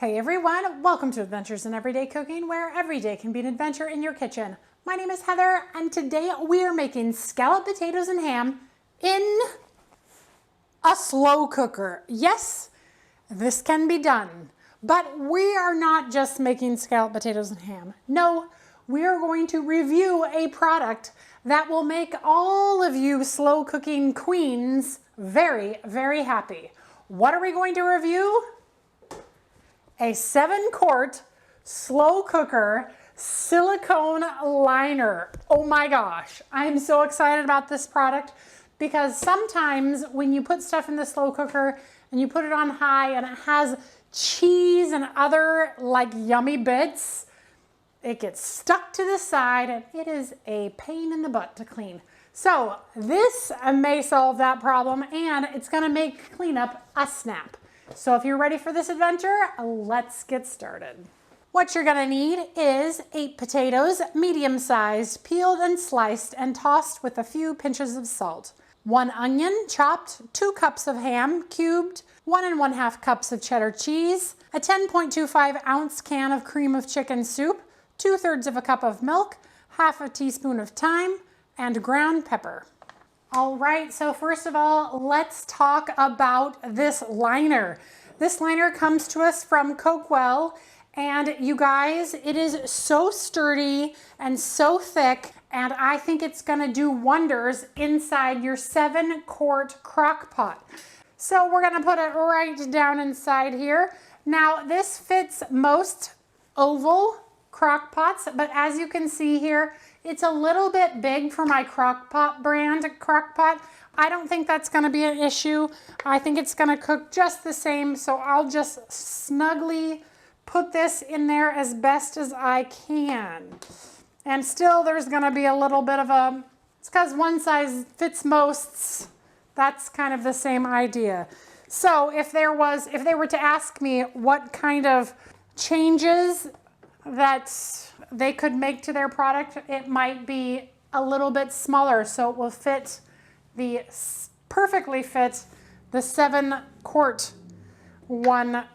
Hey everyone, welcome to Adventures in Everyday Cooking, where every day can be an adventure in your kitchen. My name is Heather, and today we are making scalloped potatoes and ham in a slow cooker. Yes, this can be done, but we are not just making scalloped potatoes and ham. No, we are going to review a product that will make all of you slow cooking queens very, very happy. What are we going to review? A 7-quart slow cooker silicone liner. Oh my gosh, I'm so excited about this product because sometimes when you put stuff in the slow cooker and you put it on high and it has cheese and other like yummy bits, it gets stuck to the side and it is a pain in the butt to clean. So this may solve that problem, and it's gonna make cleanup a snap. So if you're ready for this adventure, let's get started. What you're gonna need is 8 potatoes, medium-sized, peeled and sliced and tossed with a few pinches of salt. 1 onion, chopped, 2 cups of ham, cubed, 1 1/2 cups of cheddar cheese, a 10.25 ounce can of cream of chicken soup, 2/3 of a cup of milk, 1/2 teaspoon of thyme, and ground pepper. All right, so first of all, let's talk about this liner. This liner comes to us from Cokwell, and you guys, it is so sturdy and so thick, and I think it's gonna do wonders inside your 7-quart crock pot. So we're gonna put it right down inside here. Now, this fits most oval crock pots, but as you can see here, it's a little bit big for my crock pot brand crock pot. I don't think that's gonna be an issue. I think it's gonna cook just the same, so I'll just snugly put this in there as best as I can. And still there's gonna be a little bit of a, it's because one size fits most. That's kind of the same idea. So if they were to ask me what kind of changes that they could make to their product, it might be a little bit smaller, so it will perfectly fit the 7-quart one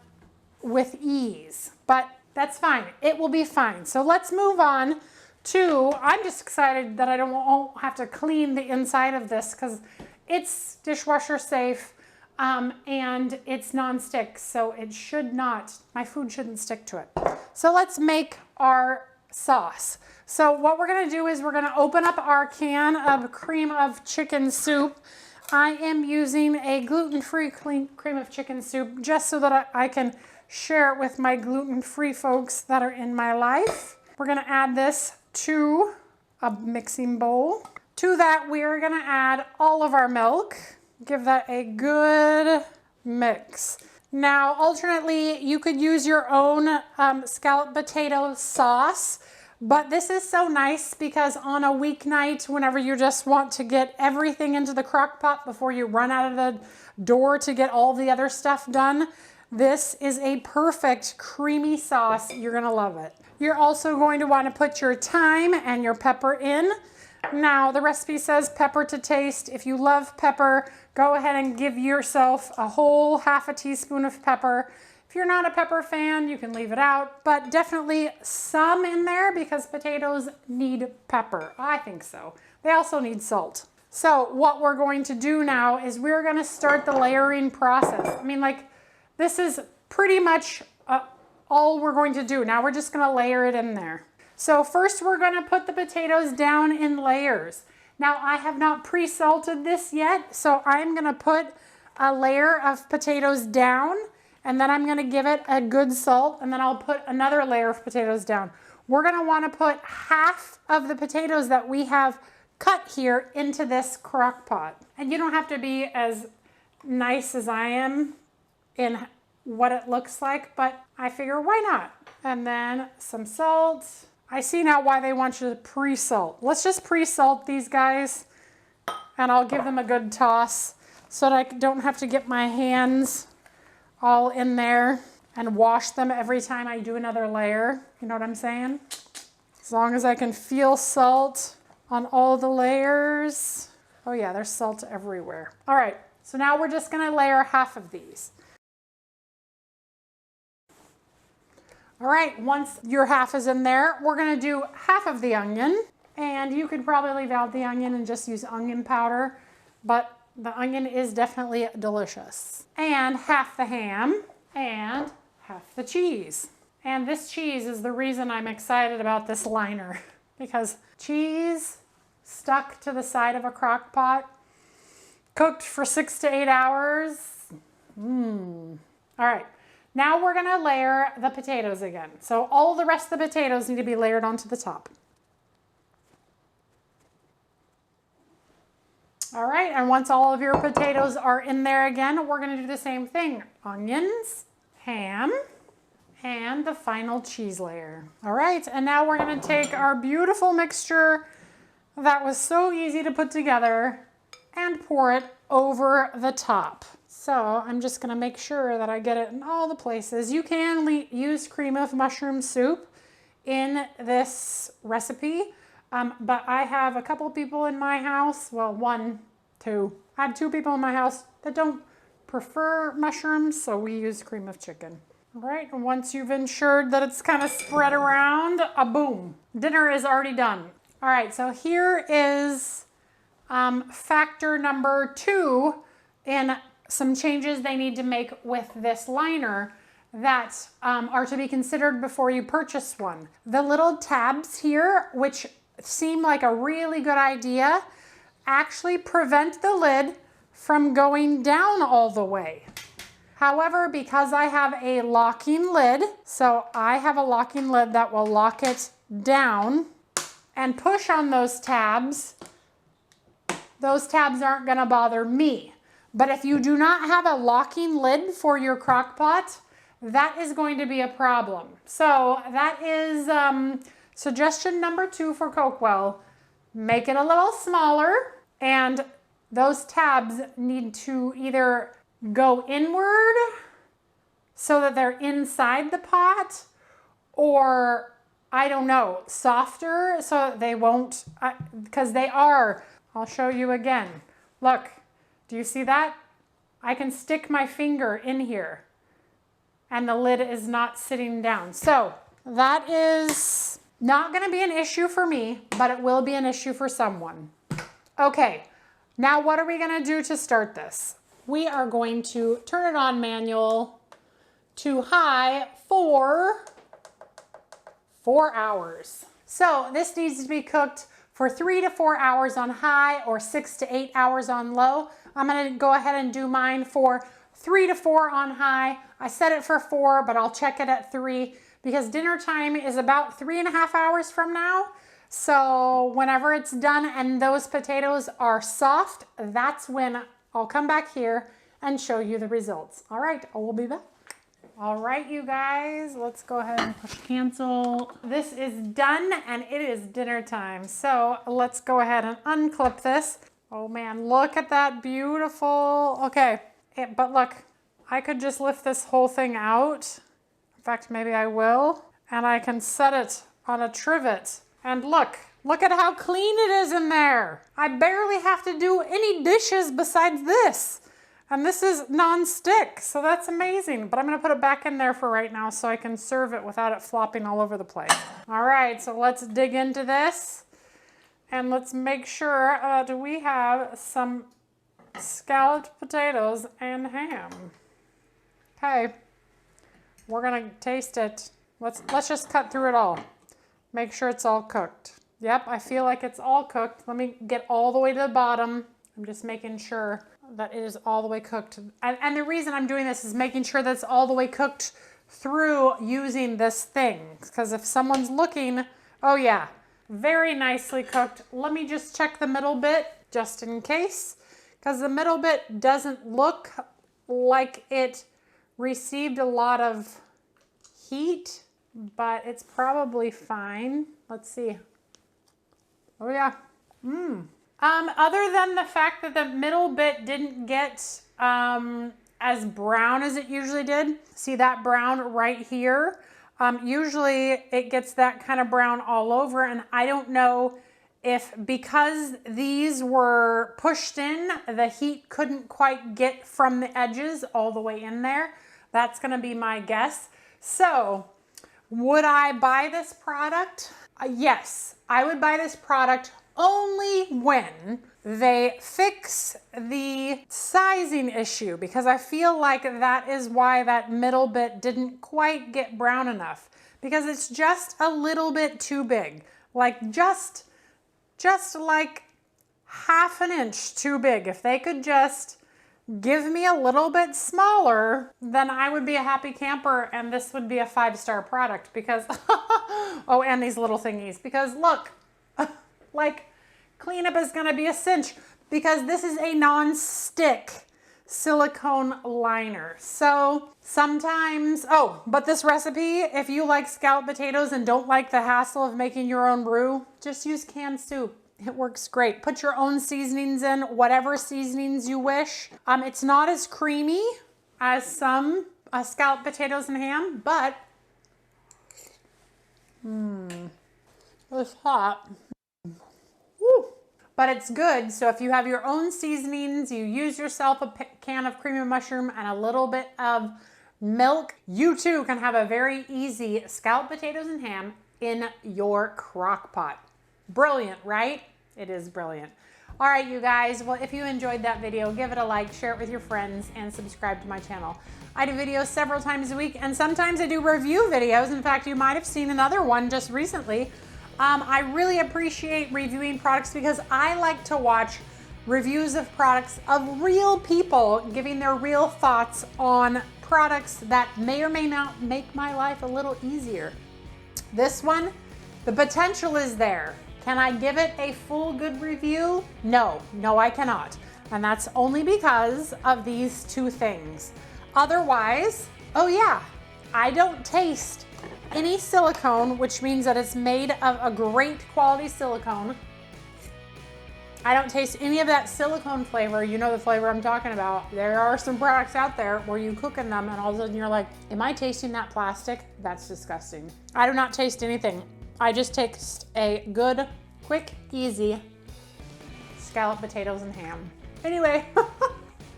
with ease. But that's fine, it will be fine. So let's move on to, I'm just excited that I won't have to clean the inside of this because it's dishwasher safe. And it's non-stick, so it should not, my food shouldn't stick to it. So let's make our sauce. So what we're gonna do is we're gonna open up our can of cream of chicken soup. I am using a gluten-free cream of chicken soup just so that I can share it with my gluten-free folks that are in my life. We're gonna add this to a mixing bowl. To that, we are gonna add all of our milk. Give that a good mix. Now, alternately, you could use your own scalloped potato sauce, but this is so nice because on a weeknight, whenever you just want to get everything into the crock pot before you run out of the door to get all the other stuff done, this is a perfect creamy sauce. You're gonna love it. You're also going to want to put your thyme and your pepper in. Now, the recipe says pepper to taste. If you love pepper, go ahead and give yourself a whole 1/2 teaspoon of pepper. If you're not a pepper fan, you can leave it out, but definitely some in there because potatoes need pepper. I think so. They also need salt. So what we're going to do now is we're going to start the layering process. I mean, like, this is pretty much all we're going to do. Now we're just going to layer it in there. So first we're gonna put the potatoes down in layers. Now I have not pre-salted this yet, so I'm gonna put a layer of potatoes down, and then I'm gonna give it a good salt, and then I'll put another layer of potatoes down. We're gonna wanna put half of the potatoes that we have cut here into this crock pot. And you don't have to be as nice as I am in what it looks like, but I figure why not? And then some salt. I see now why they want you to pre-salt. Let's just pre-salt these guys, and I'll give them a good toss so that I don't have to get my hands all in there and wash them every time I do another layer. You know what I'm saying? As long as I can feel salt on all the layers. Oh yeah, there's salt everywhere. All right, so now we're just gonna layer half of these. All right, once your half is in there, we're gonna do half of the onion. And you could probably leave out the onion and just use onion powder, but the onion is definitely delicious. And half the ham and half the cheese. And this cheese is the reason I'm excited about this liner, because cheese stuck to the side of a crock pot, cooked for 6 to 8 hours. All right, now we're gonna layer the potatoes again. So all the rest of the potatoes need to be layered onto the top. All right, and once all of your potatoes are in there again, we're gonna do the same thing. Onions, ham, and the final cheese layer. All right, and now we're gonna take our beautiful mixture that was so easy to put together and pour it over the top. So I'm just gonna make sure that I get it in all the places. You can use cream of mushroom soup in this recipe. But I have a couple people in my house, well, I have 2 people in my house that don't prefer mushrooms, so we use cream of chicken. All right, and once you've ensured that it's kind of spread around, boom, dinner is already done. All right, so here is factor number 2 in some changes they need to make with this liner that are to be considered before you purchase one. The little tabs here, which seem like a really good idea, actually prevent the lid from going down all the way. However, because I have a locking lid, so I have a locking lid that will lock it down and push on those tabs aren't gonna bother me. But if you do not have a locking lid for your crock pot, that is going to be a problem. So that is suggestion number 2 for Coakwell. Make it a little smaller, and those tabs need to either go inward so that they're inside the pot, or I don't know, softer so that they won't, because they are. I'll show you again. Look, do you see that? I can stick my finger in here and the lid is not sitting down. So that is not gonna be an issue for me, but it will be an issue for someone. Okay, now what are we gonna do to start this? We are going to turn it on manual to high for 4 hours. So this needs to be cooked for 3 to 4 hours on high or 6 to 8 hours on low. I'm gonna go ahead and do mine for 3 to 4 on high. I set it for 4, but I'll check it at 3 because dinner time is about 3.5 hours from now. So whenever it's done and those potatoes are soft, that's when I'll come back here and show you the results. All right, I will be back. All right, you guys, let's go ahead and push cancel. This is done and it is dinner time. So let's go ahead and unclip this. Oh man, look at that beautiful, okay. But look, I could just lift this whole thing out. In fact, maybe I will. And I can set it on a trivet. And look at how clean it is in there. I barely have to do any dishes besides this. And this is non-stick, so that's amazing. But I'm gonna put it back in there for right now so I can serve it without it flopping all over the place. All right, so let's dig into this. And let's make sure that we have some scalloped potatoes and ham. Okay, we're gonna taste it. Let's just cut through it all. Make sure it's all cooked. Yep, I feel like it's all cooked. Let me get all the way to the bottom. I'm just making sure that it is all the way cooked. And the reason I'm doing this is making sure that it's all the way cooked through using this thing. Because if someone's looking, oh yeah, very nicely cooked. Let me just check the middle bit just in case. Because the middle bit doesn't look like it received a lot of heat, but it's probably fine. Let's see. Oh yeah. Other than the fact that the middle bit didn't get as brown as it usually did. See that brown right here? Usually it gets that kind of brown all over, and I don't know if because these were pushed in, the heat couldn't quite get from the edges all the way in there. That's gonna be my guess. So Would I buy this product? Yes, I would buy this product only when they fix the sizing issue, because I feel like that is why that middle bit didn't quite get brown enough, because it's just a little bit too big, like just like half an inch too big. If they could just give me a little bit smaller, then I would be a happy camper, and this would be a 5-star product because, oh, and these little thingies, because look, like cleanup is gonna be a cinch because this is a non-stick silicone liner. So sometimes, oh, but this recipe, if you like scalloped potatoes and don't like the hassle of making your own brew, just use canned soup. It works great. Put your own seasonings in, whatever seasonings you wish. It's not as creamy as some scalloped potatoes and ham, but it's hot. Woo. But it's good. So if you have your own seasonings, you use yourself a can of cream of mushroom and a little bit of milk, you too can have a very easy scalloped potatoes and ham in your crock pot. Brilliant, right? It is brilliant. All right, you guys. Well, if you enjoyed that video, give it a like, share it with your friends, and subscribe to my channel. I do videos several times a week, and sometimes I do review videos. In fact, you might have seen another one just recently. I really appreciate reviewing products because I like to watch reviews of products of real people giving their real thoughts on products that may or may not make my life a little easier. This one, the potential is there. Can I give it a full good review? No, I cannot. And that's only because of these two things. Otherwise, oh yeah, I don't taste any silicone, which means that it's made of a great quality silicone. I don't taste any of that silicone flavor. You know the flavor I'm talking about. There are some products out there where you cook in them and all of a sudden you're like, am I tasting that plastic? That's disgusting. I do not taste anything. I just taste a good, quick, easy scalloped potatoes and ham. Anyway,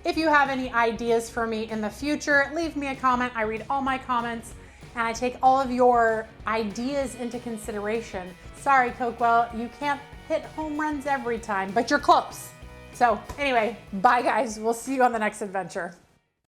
if you have any ideas for me in the future, leave me a comment. I read all my comments and I take all of your ideas into consideration. Sorry, Cokewell, you can't hit home runs every time, but you're close. So anyway, bye guys. We'll see you on the next adventure.